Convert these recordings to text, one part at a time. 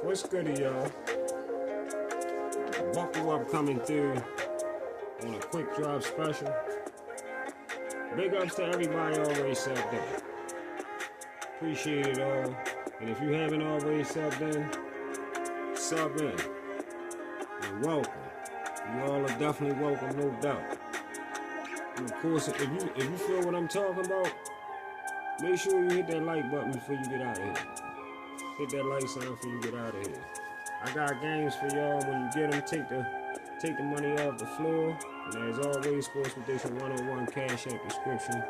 What's goody, y'all? Buckle up coming through on a quick drop special. Big ups to everybody always subbed in. Appreciate it all. And if you haven't always subbed in, sub in. You're welcome. You all are definitely welcome, no doubt. And of course, if you feel what I'm talking about, make sure you hit that like button before you get out of here. Hit that like sign before you get out of here. I got games for y'all. When you get them, take the money off the floor. And as always, Sports Edition 101 Cash App description.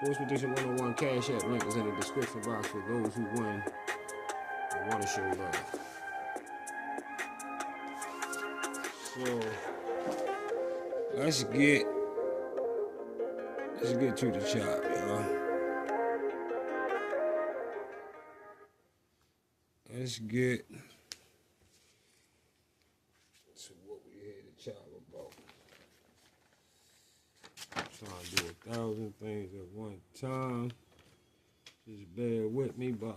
Sports Edition 101 Cash App link is in the description box for those who win and want to show love. So let's get to the chop, y'all. Let's get to what we had to chop about. I'm trying to do 1,000 things at one time. Just bear with me, but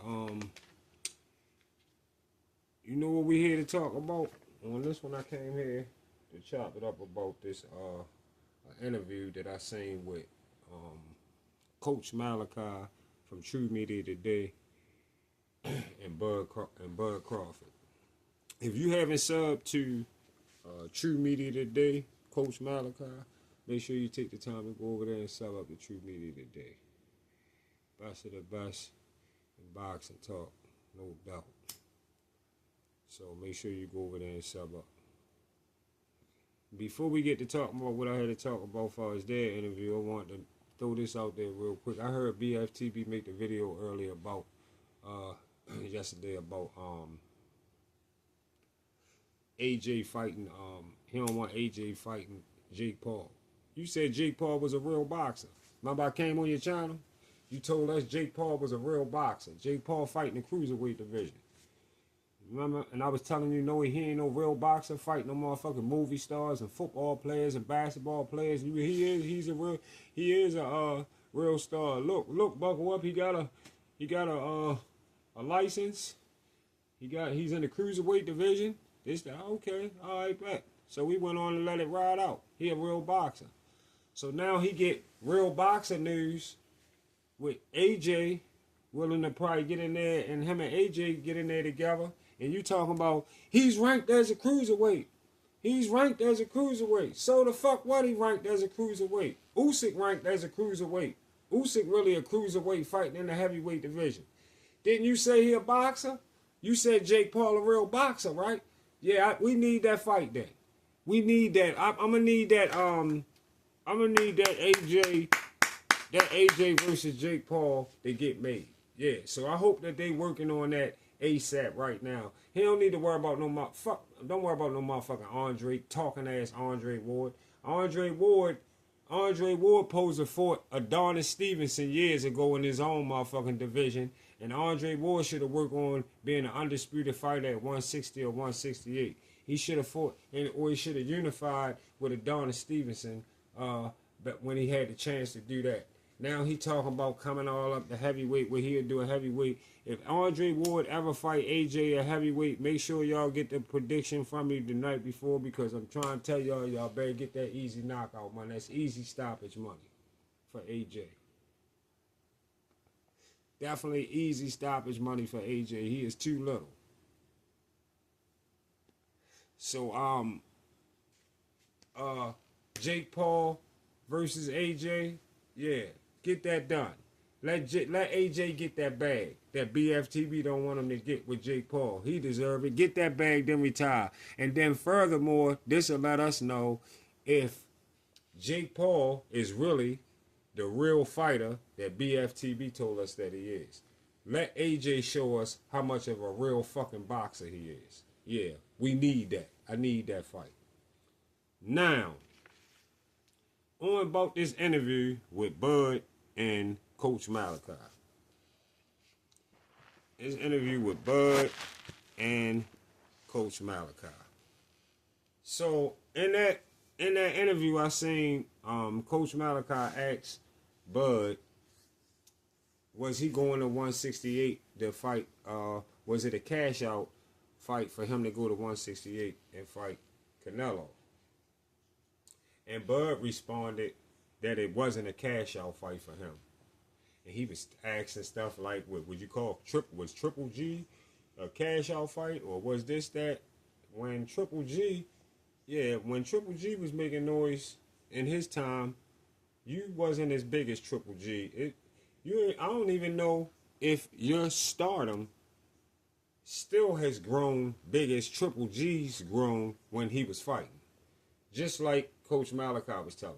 you know what we here to talk about? On this one, I came here to chop it up about this interview that I seen with Coach Malachi from True Media Today. And Bud Crawford. If you haven't subbed to True Media Today, Coach Malachi, make sure you take the time to go over there and sub up to True Media Today. Best of the best in boxing talk, no doubt. So make sure you go over there and sub up. Before we get to talk about what I had to talk about as far as their interview, I want to throw this out there real quick. I heard BFTB make the video earlier about yesterday about AJ fighting he don't want AJ fighting Jake Paul. You said Jake Paul was a real boxer. Remember I came on your channel? You told us Jake Paul was a real boxer. Jake Paul fighting the cruiserweight division. Remember? And I was telling you, no, he ain't no real boxer fighting no motherfucking movie stars and football players and basketball players. He's a real real star. Look, buckle up. He got a license. He's in the cruiserweight division. Okay, all right, bet. So we went on and let it ride out. He a real boxer. So now he get real boxer news with AJ willing to probably get in there, and him and AJ get in there together. And you talking about he's ranked as a cruiserweight. He's ranked as a cruiserweight. So the fuck what he ranked as a cruiserweight? Usyk ranked as a cruiserweight. Usyk really a cruiserweight fighting in the heavyweight division. Didn't you say he a boxer? You said Jake Paul a real boxer, right? Yeah, we need that fight then. We need that. I'm gonna need that. AJ versus Jake Paul to get made. Yeah. So I hope that they working on that ASAP right now. He don't need to worry about no motherfucking Andre talking ass Andre Ward. Andre Ward posed a fought Adonis Stevenson years ago in his own motherfucking division. And Andre Ward should have worked on being an undisputed fighter at 160 or 168. He should have fought, or he should have unified with Adonis Stevenson but when he had the chance to do that. Now he talking about coming all up to heavyweight, where he'll do a heavyweight. If Andre Ward ever fight AJ at heavyweight, make sure y'all get the prediction from me the night before, because I'm trying to tell y'all better get that easy knockout money. That's easy stoppage money for AJ. Definitely easy stoppage money for AJ. He is too little. So Jake Paul versus AJ, yeah, get that done. Let AJ get that bag that BFTB don't want him to get with Jake Paul. He deserve it. Get that bag, then retire. And then furthermore, this will let us know if Jake Paul is really the real fighter that BFTB told us that he is. Let AJ show us how much of a real fucking boxer he is. Yeah, we need that. I need that fight. Now, on about this interview with Bud and Coach Malachi. This interview with Bud and Coach Malachi. So in that interview, I seen Coach Malachi ask Bud, was he going to 168 to fight? Was it a cash out fight for him to go to 168 and fight Canelo? And Bud responded that it wasn't a cash out fight for him. And he was asking stuff like, what would you call Triple G a cash out fight, or was this that? When Triple G was making noise in his time, you wasn't as big as Triple G. I don't even know if your stardom still has grown big as Triple G's grown when he was fighting. Just like Coach Malachi was telling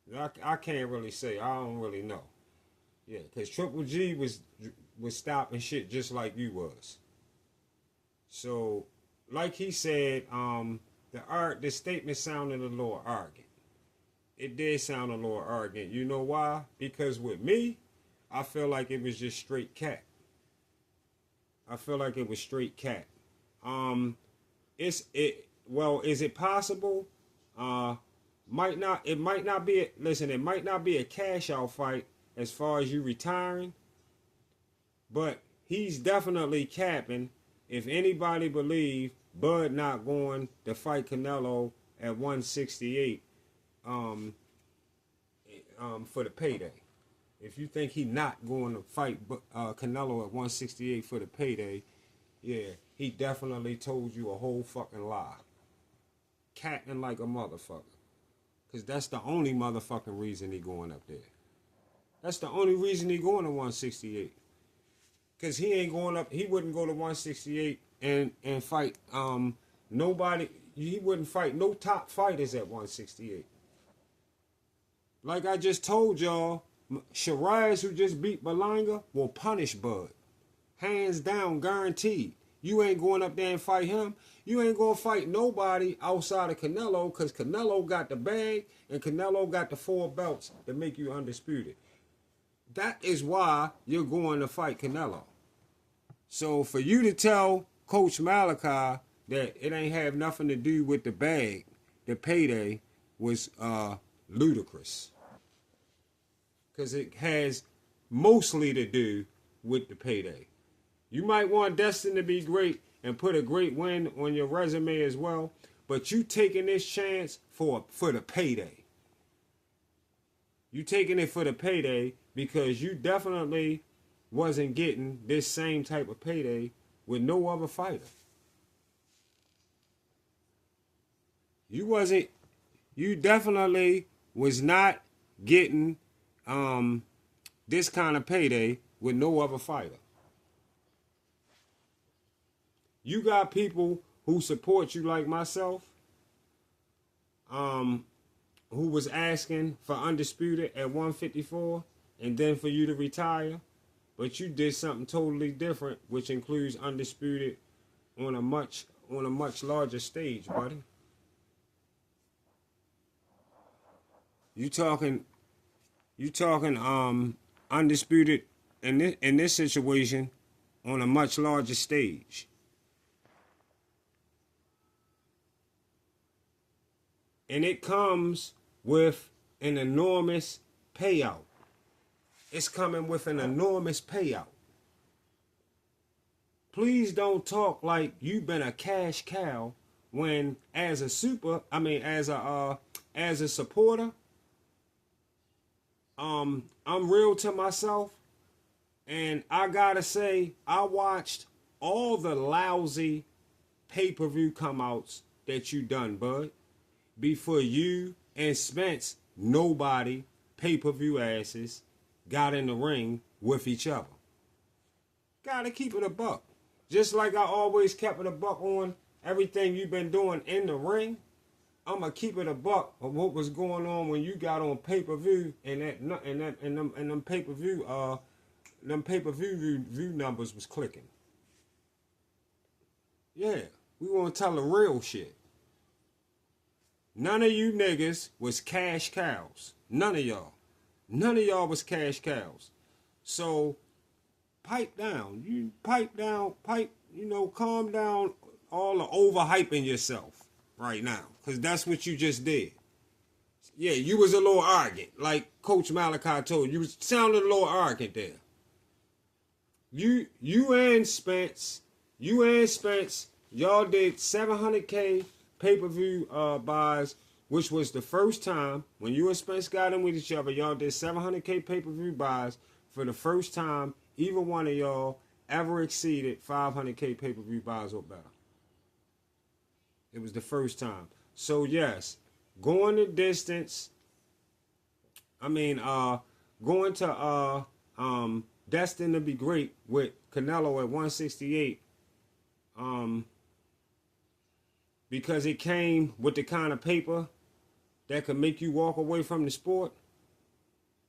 you. I can't really say. I don't really know. Yeah, because Triple G was stopping shit just like you was. So, like he said, the statement sounded a little arrogant. It did sound a little arrogant. You know why? Because with me, I feel like it was just straight cat. Is it possible? It might not be a cash out fight as far as you retiring, but he's definitely capping. If anybody believe Bud not going to fight Canelo at 168 for the payday. If you think he not going to fight Canelo at 168 for the payday, yeah, he definitely told you a whole fucking lie. Catting like a motherfucker. Because that's the only motherfucking reason he going up there. That's the only reason he going to 168. Because he ain't going up, he wouldn't go to 168 and fight nobody. He wouldn't fight no top fighters at 168. Like I just told y'all, Shiraz, who just beat Berlanga, will punish Bud. Hands down, guaranteed. You ain't going up there and fight him. You ain't going to fight nobody outside of Canelo, because Canelo got the bag and Canelo got the 4 belts that make you undisputed. That is why you're going to fight Canelo. So for you to tell Coach Malachi that it ain't have nothing to do with the bag, the payday, was ludicrous. Because it has mostly to do with the payday. You might want Destin to be great and put a great win on your resume as well, but you taking this chance for the payday. You taking it for the payday because you definitely wasn't getting this same type of payday with no other fighter. You definitely was not getting this kind of payday with no other fighter. You got people who support you like myself, who was asking for undisputed at 154 and then for you to retire, but you did something totally different, which includes undisputed on a much larger stage, buddy. You talking undisputed in this situation on a much larger stage. And it comes with an enormous payout. It's coming with an enormous payout. Please don't talk like you've been a cash cow when as a supporter, I'm real to myself, and I gotta say, I watched all the lousy pay-per-view come-outs that you done, bud, before you and Spence, nobody, pay-per-view asses, got in the ring with each other. Gotta keep it a buck. Just like I always kept it a buck on everything you've been doing in the ring, I'm gonna keep it a buck of what was going on when you got on pay-per-view and them pay-per-view view numbers was clicking. Yeah, we want to tell the real shit. None of you niggas was cash cows. None of y'all. None of y'all was cash cows. So pipe down. Calm down all the overhyping yourself right now. Because that's what you just did. Yeah, you was a little arrogant, like Coach Malachi told you. You was sounding a little arrogant there. You and Spence, y'all did 700K pay-per-view buys, which was the first time when you and Spence got in with each other. Y'all did 700K pay-per-view buys for the first time either one of y'all ever exceeded 500K pay-per-view buys or better. It was the first time. So yes, going the distance. I mean, going to Destined to Be Great with Canelo at 168. Because it came with the kind of paper that could make you walk away from the sport.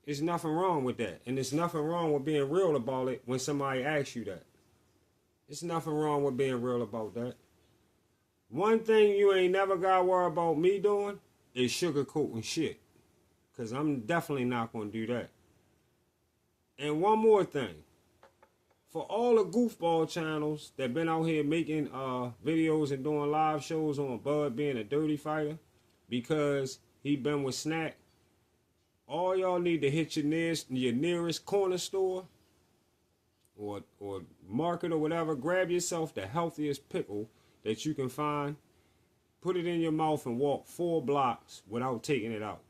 There's nothing wrong with that. And there's nothing wrong with being real about it when somebody asks you that. There's nothing wrong with being real about that. One thing you ain't never got to worry about me doing is sugarcoating shit. Because I'm definitely not going to do that. And one more thing. For all the goofball channels that been out here making videos and doing live shows on Bud being a dirty fighter because he been with Snack, all y'all need to hit your nearest corner store or market or whatever. Grab yourself the healthiest pickle that you can find, put it in your mouth and walk 4 blocks without taking it out.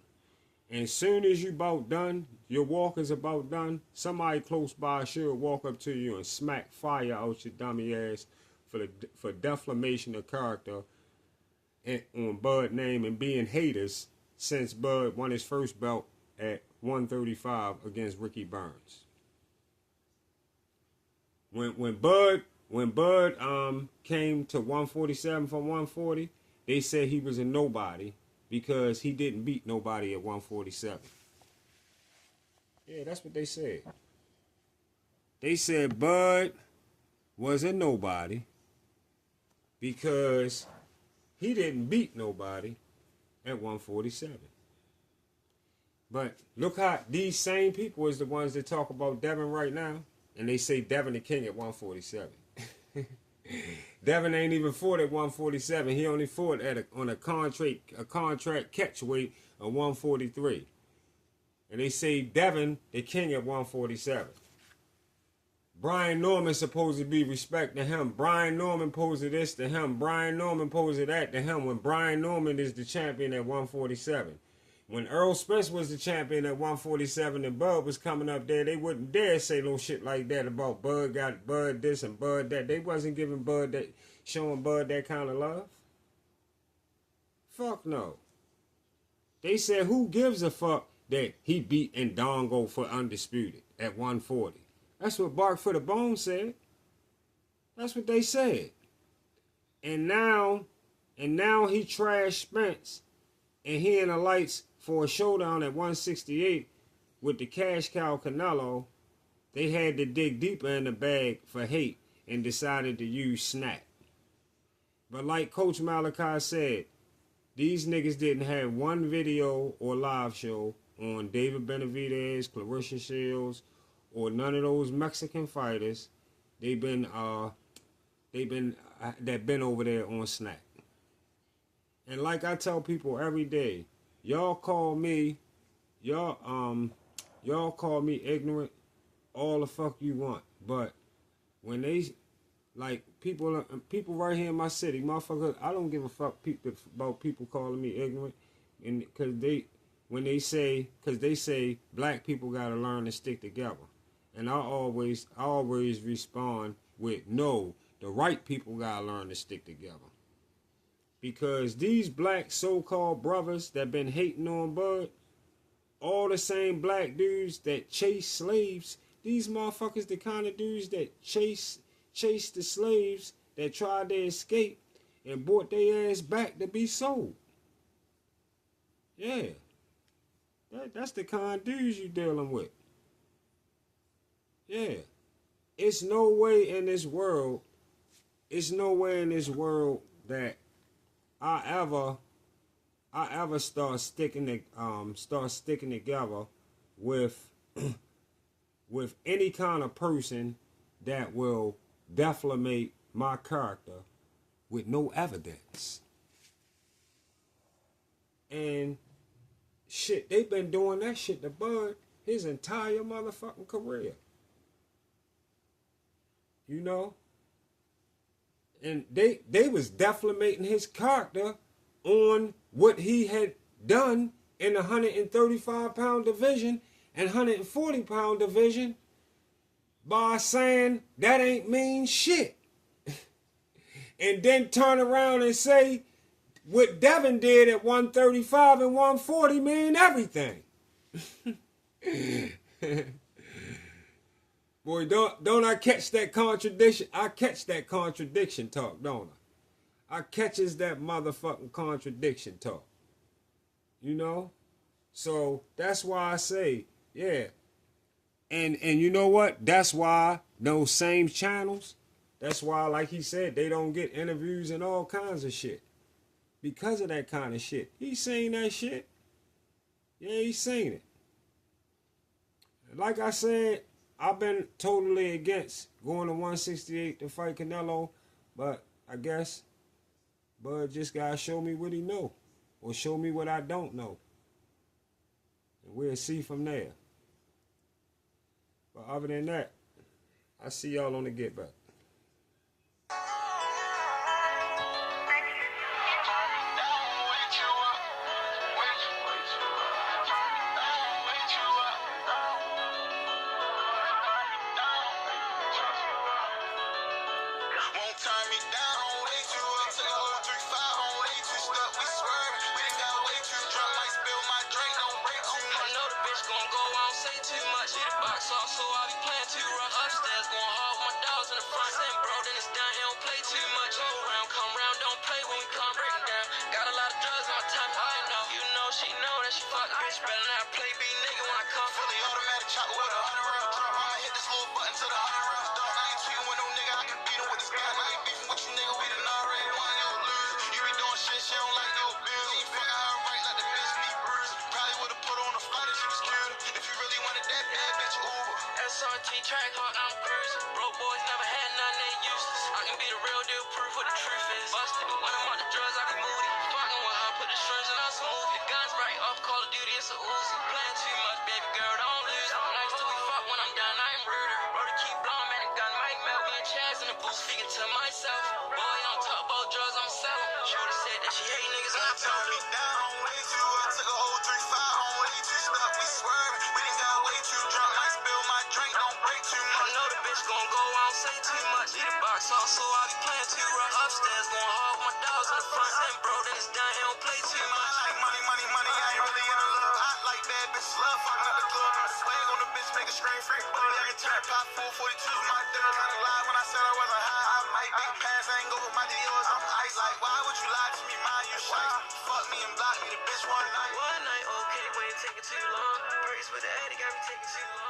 And as soon as you about done, your walk is about done, somebody close by should walk up to you and smack fire out your dummy ass for defamation of character on Bud name and being haters since Bud won his first belt at 135 against Ricky Burns. When Bud came to 147 from 140, they said he was a nobody because he didn't beat nobody at 147. Yeah, that's what they said. They said Bud was a nobody because he didn't beat nobody at 147. But look how these same people is the ones that talk about Devin right now, and they say Devin the King at 147. Devin ain't even fought at 147. He only fought on a contract catch weight of 143. And they say Devin the King at 147. Brian Norman supposed to be respecting him. Brian Norman posed this to him. Brian Norman posed that to him when Brian Norman is the champion at 147. When Earl Spence was the champion at 147 and Bud was coming up there, they wouldn't dare say no shit like that about Bud got Bud this and Bud that. They wasn't giving Bud that, showing Bud that kind of love. Fuck no. They said who gives a fuck that he beat Ndongo for undisputed at 140. That's what Bark for the Bone said. That's what they said. And now he trashed Spence and he in the lights for a showdown at 168 with the cash cow Canelo. They had to dig deeper in the bag for hate and decided to use Snack. But like Coach Malachi said, these niggas didn't have one video or live show on David Benavidez, Clarissa Shields, or none of those Mexican fighters. They've been over there on Snack. And like I tell people every day, y'all call me ignorant all the fuck you want. But when they, like, people right here in my city, motherfucker, I don't give a fuck about people calling me ignorant. And they say black people gotta learn to stick together. And I always respond with, no, the right people gotta learn to stick together. Because these black so-called brothers that been hating on Bud, all the same black dudes that chase slaves, these motherfuckers the kind of dudes that chase the slaves that tried to escape and brought their ass back to be sold. Yeah. That's the kind of dudes you dealing with. Yeah. It's no way in this world that I ever start sticking together with any kind of person that will defamate my character with no evidence. And shit, they been doing that shit to Bud his entire motherfucking career. You know? And they was defamating his character on what he had done in the 135-pound division and 140-pound division by saying that ain't mean shit. And then turn around and say what Devin did at 135 and 140 mean everything. Boy, don't I catch that contradiction? I catch that contradiction talk, don't I? I catches that motherfucking contradiction talk. You know? So that's why I say, yeah. And you know what? That's why those same channels, that's why, like he said, they don't get interviews and all kinds of shit. Because of that kind of shit. He seen that shit. Yeah, he seen it. Like I said, I've been totally against going to 168 to fight Canelo, but I guess Bud just gotta show me what he know, or show me what I don't know, and we'll see from there. But other than that, I see y'all on the get back. One night, okay, wait, taking too long. Praise for the Eddie, got me taking too long.